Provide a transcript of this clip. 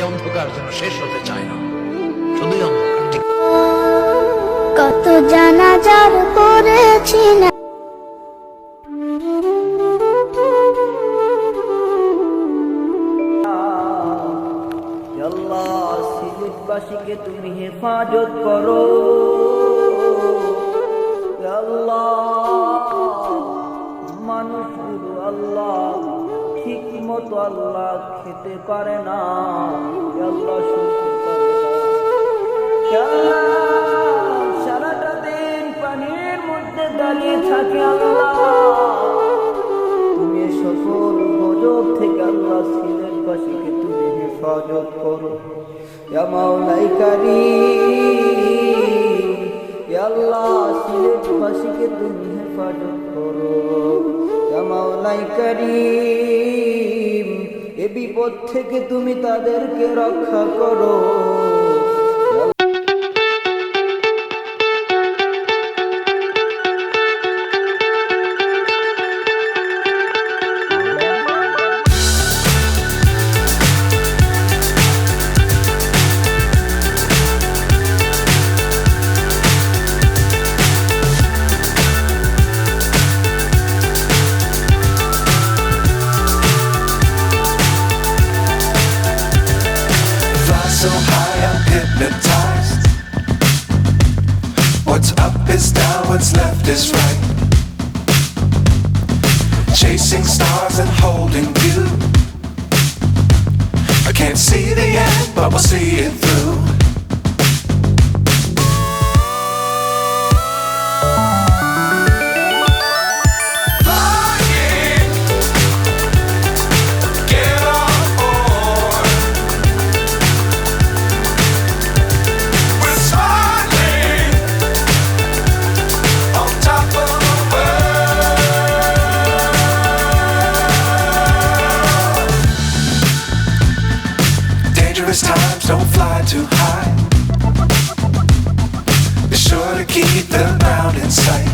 অন্ধকার যেন শেষ হতে চায় না, শুধুই অন্ধকার। কত জানাজার করেছি না আল্লাহ, সিলেটবাসীকে তুমি হেফাজত করো আল্লাহ। মানুষগুলো আল্লাহ ঠিক মতো আল্লাহ খেতে পারে না আল্লাহ, শুনতে পারে না, সারাটা দিন পানির মধ্যে দাঁড়িয়ে থাকে আল্লাহ। তুমি সকল গজব থেকে আল্লাহ সিলেটবাসীকে তুমি হেফাজত করো ইয়া মাওলাই কারীম। ইয়া আল্লাহ, সিলেটবাসীকে তুমি হেফাজত করো ইয়া মাওলাই কারীম। এ বিপদ থেকে তুমি তাদেরকে রক্ষা করো। So high I'm hypnotized. What's up is down, what's left is right. Chasing stars and holding you. I can't see the end, but we'll see it through. Times don't fly too high. Be sure to keep the ground in sight.